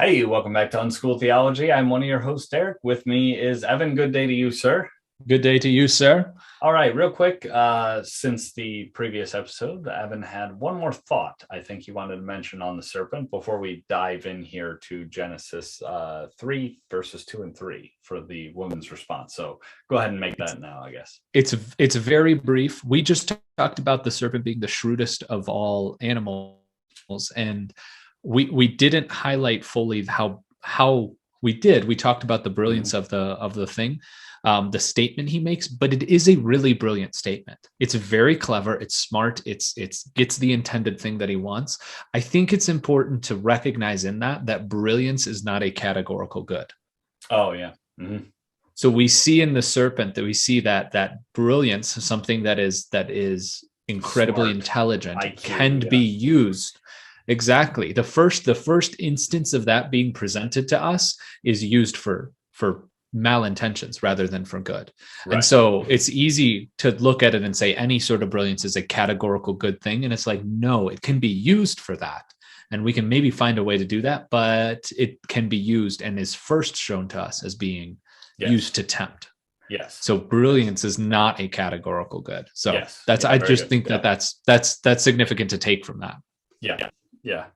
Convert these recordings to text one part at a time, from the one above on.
Hey, welcome back to Unschooled Theology. I'm one of your hosts, Derick. With me is Evan. Good day to you, sir. Good day to you, sir. All right, real quick, since the previous episode, Evan had one more thought I think he wanted to mention on the serpent before we dive in here to Genesis 3, verses 2 and 3 for the woman's response. So go ahead and make It's that now, I guess. it's very brief. We just talked about the serpent being the shrewdest of all animals, and we didn't highlight fully how we did. We talked about the brilliance Mhm. of the thing, the statement he makes, but it is a really brilliant statement. It's very clever. It's smart. It's gets the intended thing that he wants. I think it's important to recognize in that brilliance is not a categorical good. Oh, yeah. Hmm. So we see in the serpent that we see that brilliance, something that is incredibly Smart. intelligent, IQ, can be yeah. used. Exactly. The first instance of that being presented to us is used for malintentions rather than for good. And Right. so it's easy to look at it and say any sort of brilliance is a categorical good thing. And it's like, no, it can be used for that. And we can maybe find a way to do that, but it can be used and is first shown to us as being used Yes. to tempt. Yes. So Yes. brilliance is not a categorical good. So Yes. that's Yeah, I very just good. think Yeah. that's significant to take from that. Yeah. Yeah.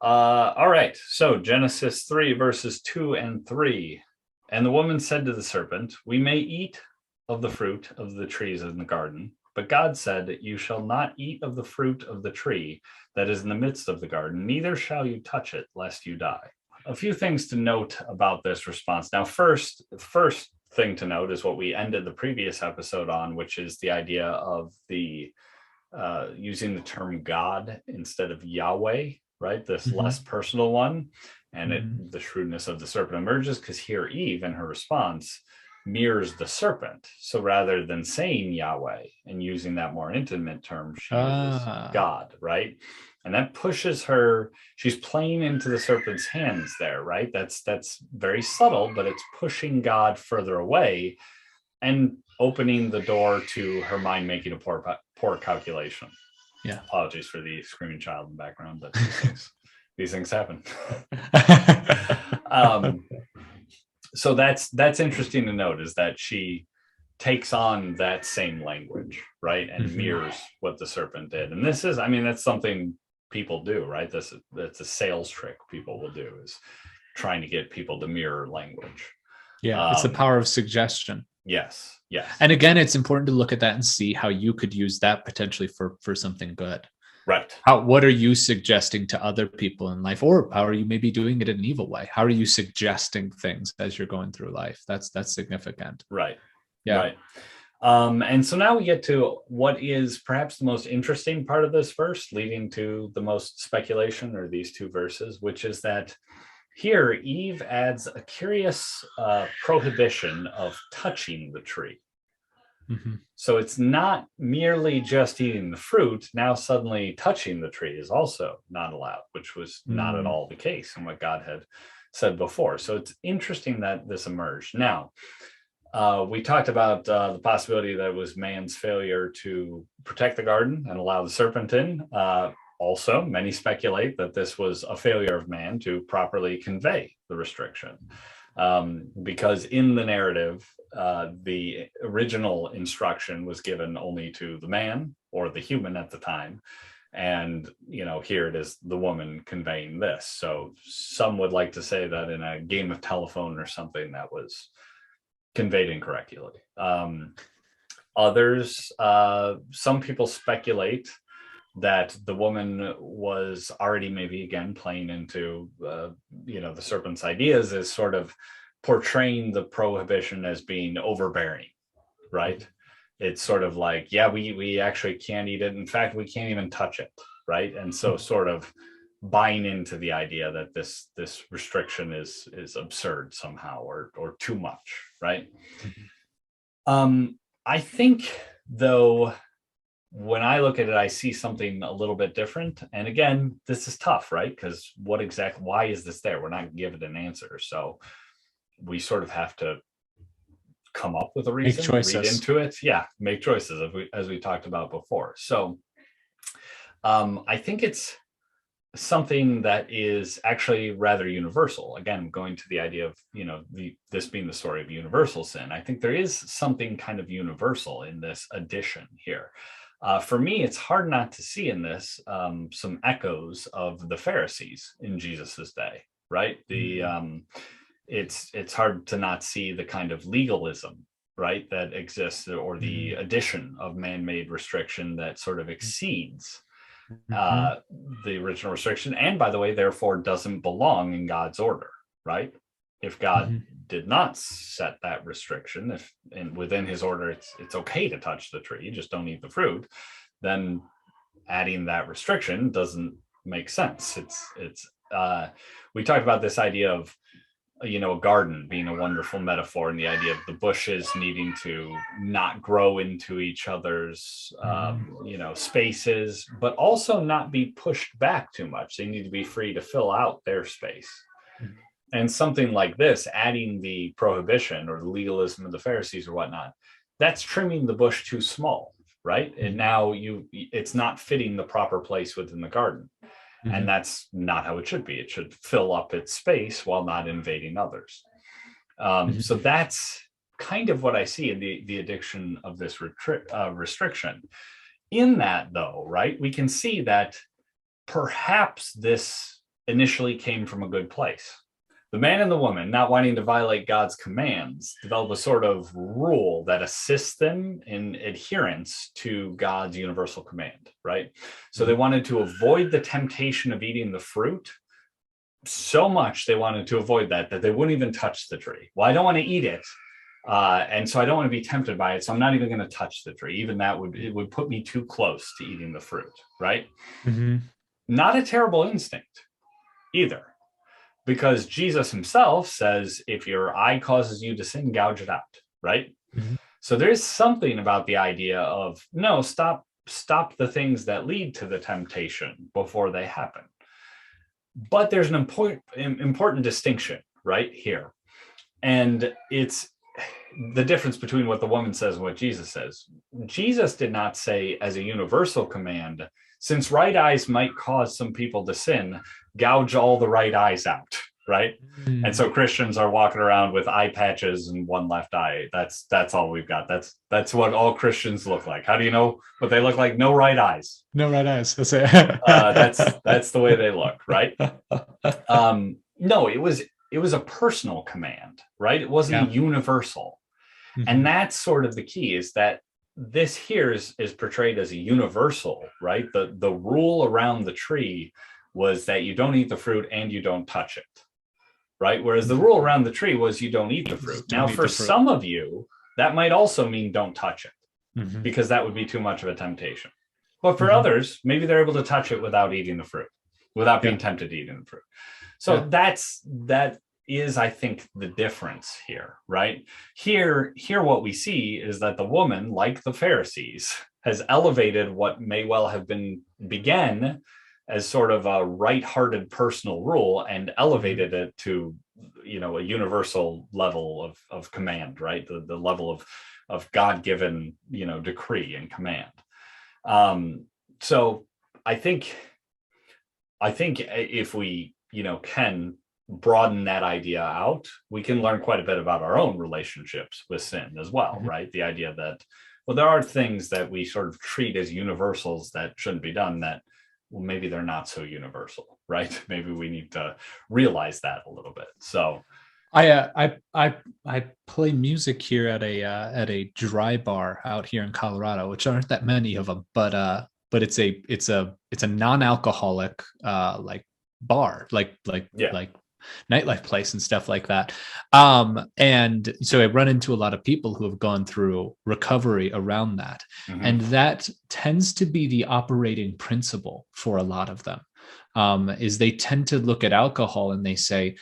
All right. So Genesis 3, verses 2 and 3. And the woman said to the serpent, we may eat of the fruit of the trees in the garden, but God said, you shall not eat of the fruit of the tree that is in the midst of the garden, neither shall you touch it, lest you die. A few things to note about this response. Now, first thing to note is what we ended the previous episode on, which is the idea of the using the term God instead of Yahweh, right? This less Mm-hmm. personal one. And Mm-hmm. the shrewdness of the serpent emerges because here Eve, in her response, mirrors the serpent. So rather than saying Yahweh and using that more intimate term, she uses Ah, God, right? And that pushes her, she's playing into the serpent's hands there, right? That's very subtle, but it's pushing God further away and opening the door to her mind making a poor calculation. yeah. Apologies for the screaming child in the background, but these things happen. um, so that's interesting to note is that she takes on that same language, right, and Mm-hmm. mirrors what the serpent did. And this is, I mean, that's something people do, right? That's a sales trick people will do is trying to get people to mirror language. Yeah, it's the Um, power of suggestion. yes, yes, And again, it's important to look at that and see how you could use that potentially for something good. right. How what are you suggesting to other people in life, or how are you maybe doing it in an evil way? How are you suggesting things as you're going through life? That's significant. Right. Yeah. Right. And so now we get to what is perhaps the most interesting part of this verse, leading to the most speculation, or these two verses, which is that here Eve adds a curious prohibition of touching the tree. Mm-hmm. So it's not merely just eating the fruit. Now, suddenly touching the tree is also not allowed, which was not at Mm. all the case in what God had said before. So it's interesting that this emerged. Now, we talked about the possibility that it was man's failure to protect the garden and allow the serpent in. Also, many speculate that this was a failure of man to properly convey the restriction. Because in the narrative, the original instruction was given only to the man or the human at the time. And, here it is the woman conveying this. So some would like to say that in a game of telephone or something that was conveyed incorrectly. Others, some people speculate that the woman was already maybe again playing into, the serpent's ideas as sort of portraying the prohibition as being overbearing, right? It's sort of like, yeah, we actually can't eat it. In fact, we can't even touch it, right? And so sort of buying into the idea that this restriction is absurd somehow or too much, right? Mm-hmm. I think though, when I look at it, I see something a little bit different. And again, this is tough, right? Because why is this there? We're not given an answer. So we sort of have to come up with a Make reason, read choices. into it. Yeah, make choices as we talked about before. So I think it's something that is actually rather universal. Again, going to the idea of, this being the story of universal sin, I think there is something kind of universal in this addition here. For me, it's hard not to see in this some echoes of the Pharisees in Jesus's day, right? It's hard to not see the kind of legalism, right, that exists, or the addition of man-made restriction that sort of exceeds the original restriction, and by the way, therefore doesn't belong in God's order, right? If God did not set that restriction, if within his order it's okay to touch the tree, just don't eat the fruit, then adding that restriction doesn't make sense. We talked about this idea of a garden being a wonderful metaphor, and the idea of the bushes needing to not grow into each other's spaces, but also not be pushed back too much. They need to be free to fill out their space. And something like this, adding the prohibition or the legalism of the Pharisees or whatnot, that's trimming the bush too small, right? And now it's not fitting the proper place within the garden. And that's not how it should be. It should fill up its space while not invading others. So that's kind of what I see in the addiction of this restriction. In that, though, right, we can see that perhaps this initially came from a good place. The man and the woman, not wanting to violate God's commands, develop a sort of rule that assists them in adherence to God's universal command, right? So they wanted to avoid the temptation of eating the fruit so much. They wanted to avoid that they wouldn't even touch the tree. Well, I don't want to eat it. And so I don't want to be tempted by it. So I'm not even going to touch the tree. Even that would put me too close to eating the fruit, right? Not a terrible instinct either. Because Jesus himself says, if your eye causes you to sin, gouge it out, right? So there's something about the idea of, no, stop the things that lead to the temptation before they happen. But there's an important distinction right here. And it's the difference between what the woman says and what Jesus says. Jesus did not say as a universal command, since right eyes might cause some people to sin, gouge all the right eyes out, right? And so Christians are walking around with eye patches and one left eye. That's all we've got. That's what all Christians look like. How do you know what they look like? No right eyes. No right eyes. That's it. That's the way they look, right? No, it was a personal command, right? It wasn't universal. And that's sort of the key, is that this here is portrayed as a universal, right? The rule around the tree was that you don't eat the fruit and you don't touch it, right? Whereas the rule around the tree was you don't eat the fruit. Now, for some of you, that might also mean don't touch it, because that would be too much of a temptation. But for others, maybe they're able to touch it without eating the fruit, without being tempted to eat the fruit. So that is, I think, the difference here, right? Here, what we see is that the woman, like the Pharisees, has elevated what may well have began as sort of a right-hearted personal rule and elevated it to, a universal level of command, right? The level of God-given, decree and command. So I think if we, can broaden that idea out, we can learn quite a bit about our own relationships with sin as well, right? The idea that, well, there are things that we sort of treat as universals that shouldn't be done, that, well, maybe they're not so universal, right? Maybe we need to realize that a little bit. So I play music here at a dry bar out here in Colorado, which aren't that many of them, but it's a non-alcoholic like bar, like nightlife place and stuff like that. And so I run into a lot of people who have gone through recovery around that. And that tends to be the operating principle for a lot of them, is they tend to look at alcohol and they say,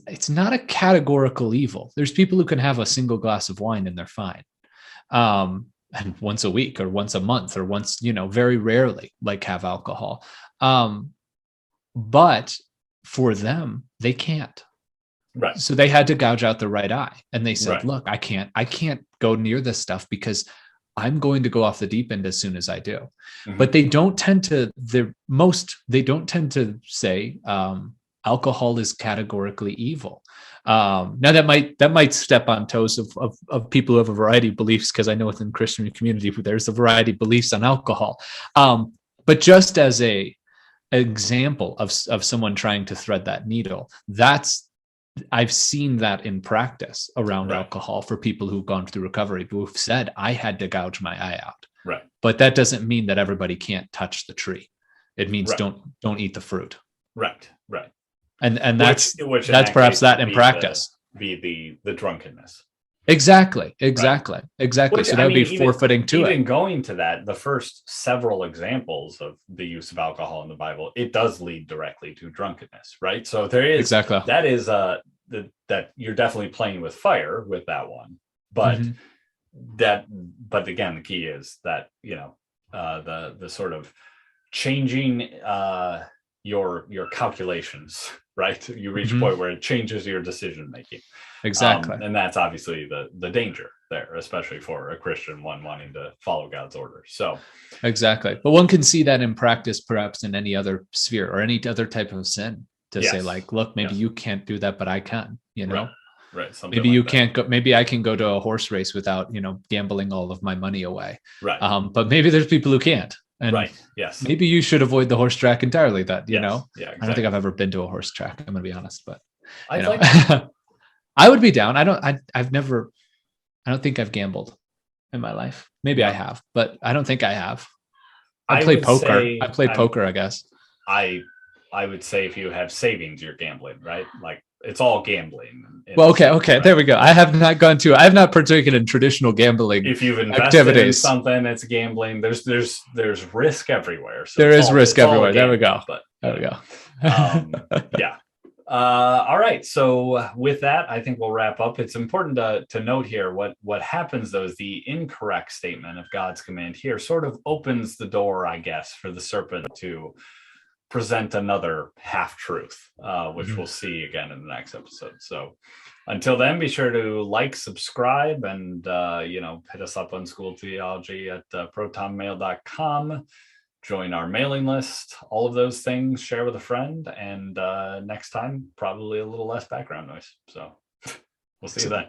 it's not a categorical evil. There's people who can have a single glass of wine and they're fine. And once a week or once a month or once, very rarely, like, have alcohol. But for them, they can't. Right. So they had to gouge out the right eye. And they said, right. Look, I can't go near this stuff because I'm going to go off the deep end as soon as I do. Mhm. But they don't tend to, say alcohol is categorically evil. Now that might step on toes of people who have a variety of beliefs, because I know within the Christian community there's a variety of beliefs on alcohol. But just as a example of someone trying to thread that needle, I've seen that in practice around Right. alcohol for people who've gone through recovery, who've said, I had to gouge my eye out. Right. But that doesn't mean that everybody can't touch the tree. It means Right. don't eat the fruit. Right. Right. And that's that perhaps that in be practice. The drunkenness. Exactly. Which, So that would be forfeiting to even it. going to that, the first several examples of the use of alcohol in the Bible, it does lead directly to drunkenness, right? So there is that is that you're definitely playing with fire with that one, but but again, the key is that the sort of changing your calculations, right? You reach a point where it changes your decision making. Exactly. And that's obviously the danger there, especially for a Christian one wanting to follow God's orders. So exactly. But one can see that in practice, perhaps in any other sphere or any other type of sin, to say like, look, maybe you can't do that, but I can, Right. Maybe you can't go, maybe I can go to a horse race without, gambling all of my money away. Right. But maybe there's people who can't. And right. Yes. Maybe you should avoid the horse track entirely. That, Yeah, exactly. I don't think I've ever been to a horse track. I'm going to be honest, but like I would be down. I don't think I've gambled in my life. Maybe I have, but I don't think I have. I play poker. I play poker, I guess. I would say if you have savings, you're gambling, right? Like it's all gambling. Well, okay. Right? There we go. I have not partaken in traditional gambling. If you've invested in something, it's gambling. There's risk everywhere. So there is risk everywhere. There we go. There we go. Yeah. All right. So with that, I think we'll wrap up. It's important to note here what happens though is the incorrect statement of God's command here sort of opens the door, I guess, for the serpent to present another half truth, which we'll see again in the next episode. So until then, be sure to like, subscribe, and hit us up on School Theology at protonmail.com. Join our mailing list, all of those things, share with a friend, and next time, probably a little less background noise. So we'll see you then.